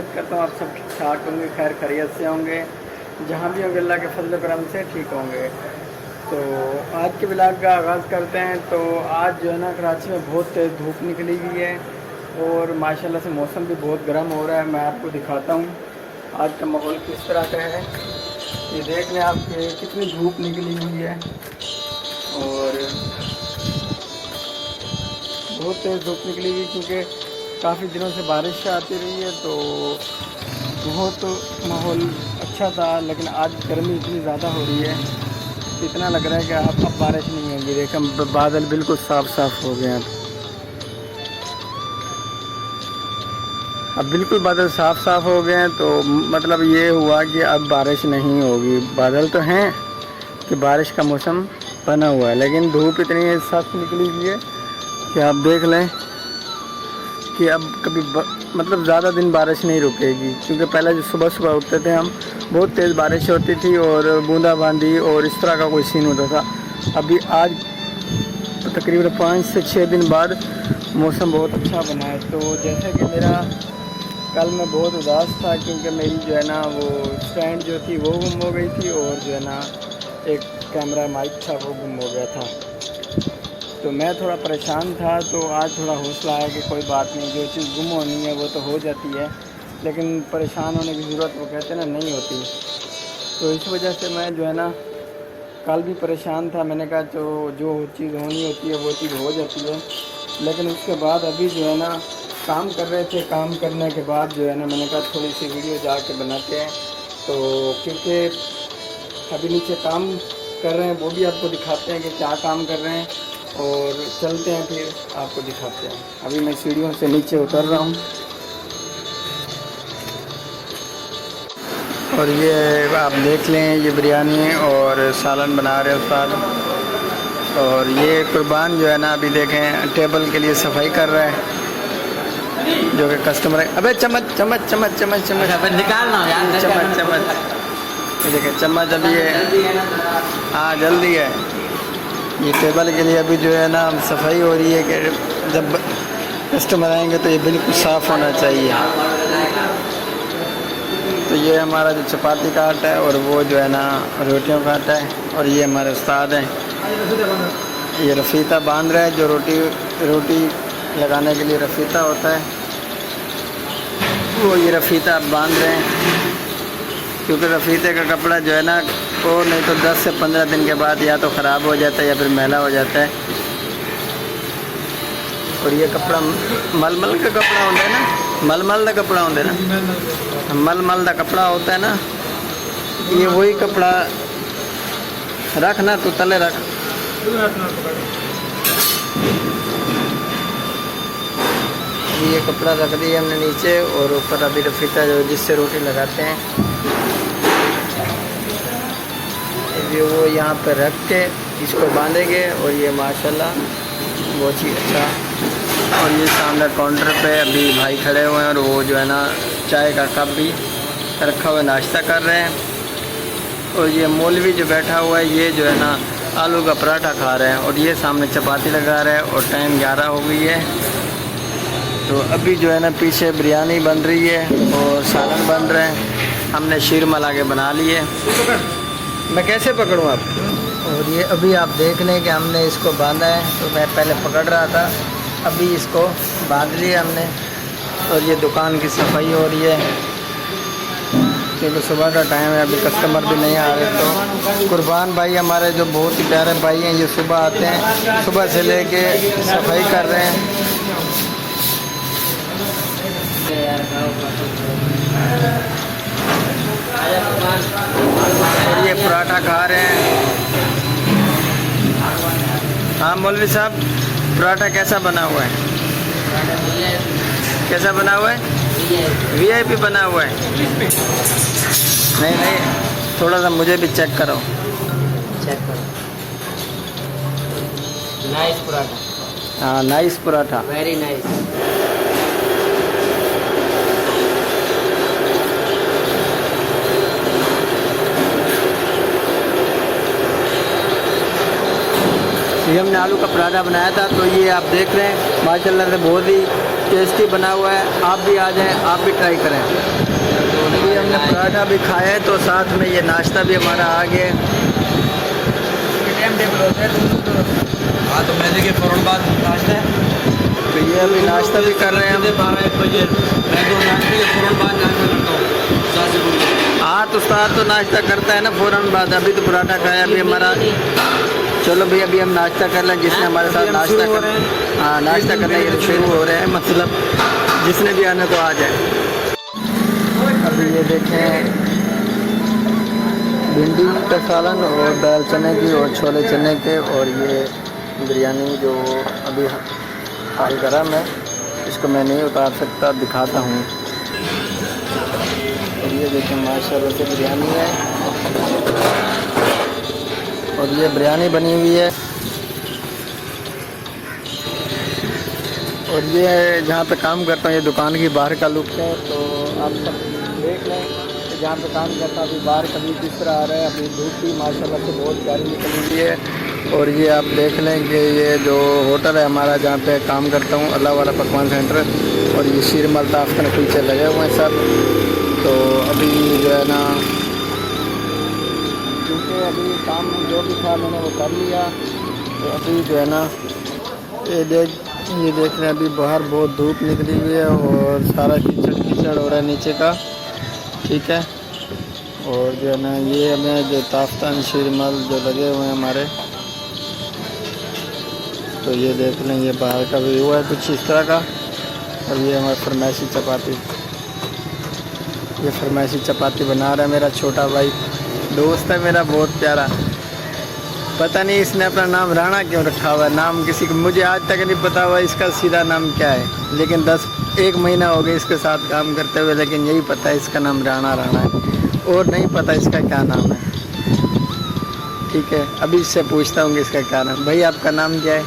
उम्मीद करता हूँ आप सब ठीक ठाक होंगे, खैर खैरियत से होंगे, जहाँ भी होंगे अल्लाह के फजल करम से ठीक होंगे। तो आज के ब्लॉग का आगाज़ करते हैं। तो आज जो है ना कराची में बहुत तेज़ धूप निकली हुई है और माशाल्लाह से मौसम भी बहुत गर्म हो रहा है। मैं आपको दिखाता हूँ आज का माहौल किस तरह का है। ये देख लें आप कितनी धूप निकली हुई है और बहुत तेज़ धूप निकली हुई, क्योंकि काफ़ी दिनों से बारिश आती रही है तो बहुत माहौल अच्छा था। लेकिन आज गर्मी इतनी ज़्यादा हो रही है, इतना लग रहा है कि अब बारिश नहीं होगी। देखें बादल बिल्कुल साफ साफ हो गए हैं। अब बिल्कुल बादल साफ साफ हो गए हैं, तो मतलब ये हुआ कि अब बारिश नहीं होगी। बादल तो हैं कि बारिश का मौसम बना हुआ है, लेकिन धूप इतनी सख्त निकली हुई है कि आप देख लें कि अब कभी मतलब ज़्यादा दिन बारिश नहीं रुकेगी। क्योंकि पहले जो सुबह सुबह उठते थे हम, बहुत तेज़ बारिश होती थी और बूंदाबांदी और इस तरह का कोई सीन होता था। अभी आज तो तकरीबन 5 से 6 दिन बाद मौसम बहुत अच्छा बना है। तो जैसे कि मेरा कल मैं बहुत उदास था, क्योंकि मेरी जो है ना वो स्टैंड जो थी वो गुम हो गई थी और जो है ना एक कैमरा माइक था वो गुम हो गया था। तो मैं थोड़ा परेशान था। तो आज थोड़ा हौसला है कि कोई बात नहीं, जो चीज़ गुम होनी है वो तो हो जाती है, लेकिन परेशान होने की ज़रूरत वो कहते हैं ना नहीं होती। तो इस वजह से मैं जो है ना कल भी परेशान था। मैंने कहा जो चीज़ होनी होती है वो चीज़ हो जाती है। लेकिन उसके बाद अभी जो है ना काम कर रहे थे, काम करने के बाद जो है ना मैंने कहा थोड़ी सी वीडियो जाके बनाते हैं। तो क्योंकि अभी नीचे काम कर रहे हैं, वो भी आपको दिखाते हैं कि क्या काम कर रहे हैं और चलते हैं फिर आपको दिखाते हैं। अभी मैं सीढ़ियों से नीचे उतर रहा हूँ और ये आप देख लें ये बिरयानी और सालन बना रहे हैं उस्ताद। और ये कुर्बान जो है ना अभी देखें टेबल के लिए सफाई कर रहा है, जो कि कस्टमर है। अबे चम्मच चम्मच चम्मच चम्मच चम्मच निकालना यार, चम्मच चम्मच ये देखें चम्मच अभी ये हाँ जल्दी है। ये टेबल के लिए अभी जो है ना सफाई हो रही है कि जब कस्टमर आएंगे तो ये बिल्कुल साफ़ होना चाहिए। तो ये हमारा जो चपाती का आटा है और वो जो है ना रोटियों का आटा है। और ये हमारे उस्ताद हैं, ये रफ़ीता बांध रहा है, जो रोटी लगाने के लिए रफ़ीता होता है वो ये रफ़ीता बांध रहे हैं। क्योंकि रफ़ीते का कपड़ा जो है ना वो नहीं तो 10 से 15 दिन के बाद या तो ख़राब हो जाता है या फिर मैला हो जाता है। और ये कपड़ा मलमल का कपड़ा होता है ना, मलमल का कपड़ा होता है ना, मलमल का कपड़ा होता है ना, ये वही कपड़ा रखना तो तले रख। ये कपड़ा रख दिया हमने नीचे और ऊपर अभी रफ़ीता जो जिससे रोटी लगाते हैं ये वो यहाँ पर रख के इसको बांधेंगे। और ये माशाल्लाह बहुत ही अच्छा। और ये सामने काउंटर पे अभी भाई खड़े हुए हैं और वो जो है ना चाय का कप भी रखा हुआ नाश्ता कर रहे हैं। और ये मौलवी जो बैठा हुआ है ये जो है ना आलू का पराठा खा रहे हैं और ये सामने चपाती लगा रहे हैं। और टाइम 11 हो गई है। तो अभी जो है ना पीछे बिरयानी बन रही है और सालन बन रहे हैं। हमने शीर मला के बना लिए। मैं कैसे पकड़ूँ आप? और ये अभी आप देख लें कि हमने इसको बांधा है। तो मैं पहले पकड़ रहा था, अभी इसको बांध लिया हमने। और ये दुकान की सफाई हो रही है क्योंकि सुबह का टाइम है, अभी कस्टमर भी नहीं आ रहे। तो कुर्बान भाई हमारे जो बहुत ही प्यारे भाई हैं ये सुबह आते हैं, सुबह से लेके सफाई कर रहे हैं। और ये पराठा खा रहे हैं। हाँ मौलवी साहब, पराठा कैसा बना हुआ है? कैसा बना हुआ है? VIP बना हुआ है। नहीं नहीं, थोड़ा सा मुझे भी चेक करो। चेक करो। नाइस पराठा। हाँ नाइस पराठा, वेरी नाइस। ये हमने आलू का पराठा बनाया था। तो ये आप देख रहे हैं माशाल्लाह से बहुत ही टेस्टी बना हुआ है। आप भी आ जाएं, आप भी ट्राई करें। अभी हमने पराठा भी खाया है, तो साथ में ये नाश्ता भी हमारा आ गया है। टाइम टेबल होता है हाँ, तो मैं देखिए फ़ौरन बाद नाश्ता है, तो ये अभी नाश्ता भी कर रहे हैं हम। 12-1 बजे मैं तो नाश्ते के फ़ौरन बाद नाश्ता करता हूँ सात से दूर। हाँ, तो उस्ताद तो नाश्ता करता है ना फ़ौरन बाद। अभी तो पराठा खाया अभी हमारा। चलो भाई, अभी हम नाश्ता कर लें। जिसने हमारे साथ नाश्ता कर, हाँ नाश्ता करने के लिए शुरू हो रहे हैं, मतलब जिसने भी आना तो आ जाए। अभी ये देखें भिंडी का सालन और दाल चने की और छोले चने के, और ये बिरयानी जो अभी हाल गरम है, इसको मैं नहीं उतार सकता, दिखाता हूँ। और ये देखें माशाल्लाह से बिरयानी है, और ये बिरयानी बनी हुई है। और ये जहाँ पे काम करता हूँ, ये दुकान की बाहर का लुक है, तो आप सब देख लें कि जहाँ पे काम करता हूँ अभी बाहर कभी किस तरह आ रहा है। अभी धूप भी माशाल्लाह से बहुत प्यारी निकली हुई है। और ये आप देख लें कि ये जो होटल है हमारा, जहाँ पे काम करता हूँ, अल्लाह वाला पकवान सेंटर, और ये शीर अल्ताफ़ के पीछे लगे हुए हैं सब। तो अभी जो है ना, क्योंकि अभी काम जो भी था मैंने वो कर लिया, तो अभी जो है ना ये देख रहे हैं, अभी बाहर बहुत धूप निकली हुई है और सारा कीचड़ हो रहा है नीचे का, ठीक है। और जो है ना ये हमें जो ताफ्तान शीरमल जो लगे हुए हैं हमारे, तो ये देख लें, ये बाहर का व्यू है कुछ इस तरह का। और ये हमारी फरमाइशी चपाती, ये फरमाइशी चपाती बना रहा है मेरा छोटा भाई, दोस्त है मेरा बहुत प्यारा। पता नहीं इसने अपना नाम राणा क्यों रखा हुआ है, नाम किसी को मुझे आज तक नहीं पता हुआ इसका सीधा नाम क्या है। लेकिन 1 महीना हो गया इसके साथ काम करते हुए, लेकिन यही पता है इसका नाम राणा है, और नहीं पता इसका क्या नाम है, ठीक है। अभी इससे पूछता हूँ कि इसका क्या नाम। भाई आपका नाम क्या है?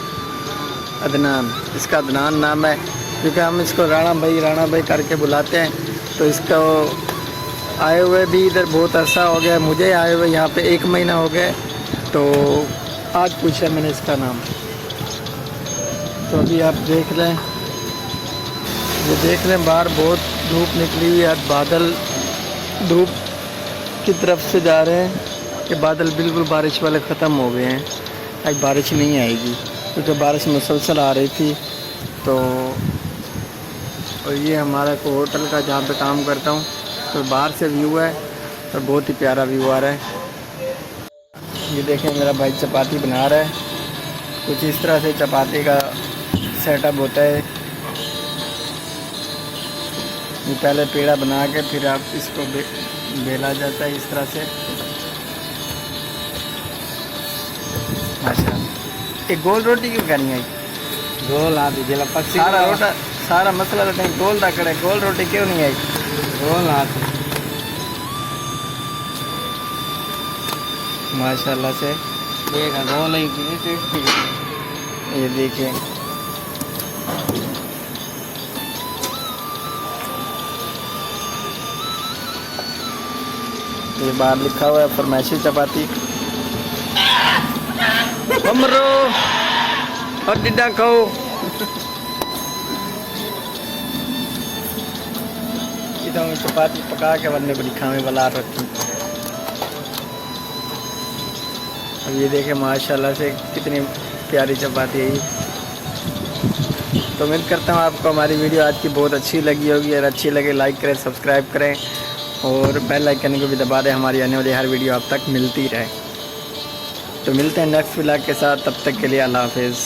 अदनान। इसका अदनान नाम है, क्योंकि हम इसको राणा भाई करके बुलाते हैं। तो इसको आए हुए भी इधर बहुत अरसा हो गया, मुझे आए हुए यहाँ पे 1 महीना हो गया, तो आज पूछा मैंने इसका नाम। तो अभी आप देख लें, ये देख लें बाहर बहुत धूप निकली हुई है, बादल धूप की तरफ से जा रहे हैं कि बादल बिल्कुल बारिश वाले ख़त्म हो गए हैं। आज बारिश नहीं आएगी क्योंकि बारिश मुसलसल आ रही थी। तो और ये हमारा को होटल का जहाँ पे काम करता हूँ, तो बाहर से व्यू है, तो बहुत ही प्यारा व्यू आ रहा है। ये देखें मेरा भाई चपाती बना रहा है, कुछ इस तरह से चपाती का सेटअप होता है। ये पहले पेड़ा बना के फिर आप इसको बेला जाता है इस तरह से। अच्छा, एक गोल रोटी क्यों करनी है? गोल आती जिला पक्षी सारा मसला तो कहीं गोल दा करे, गोल रोटी क्यों नहीं आई? गोल आती माशाल्लाह से देखा गोल ही की। ये देखिए, ये बाहर लिखा हुआ है फरमाइशी चपाती। हमरो और डिड्डा खाओ। इधर चपाती पका के बनने बड़ी खाने वाला रखी। अब ये देखें माशाल्लाह से कितनी प्यारी चपाती है। तो उम्मीद करता हूँ आपको हमारी वीडियो आज की बहुत अच्छी लगी होगी। अगर अच्छी लगे लाइक करें, सब्सक्राइब करें और बेल आइकन को भी दबा दें, हमारी आने वाली हर वीडियो आप तक मिलती रहे। तो मिलते हैं नेक्स्ट व्लॉग के साथ, तब तक के लिए अल्लाह हाफिज़।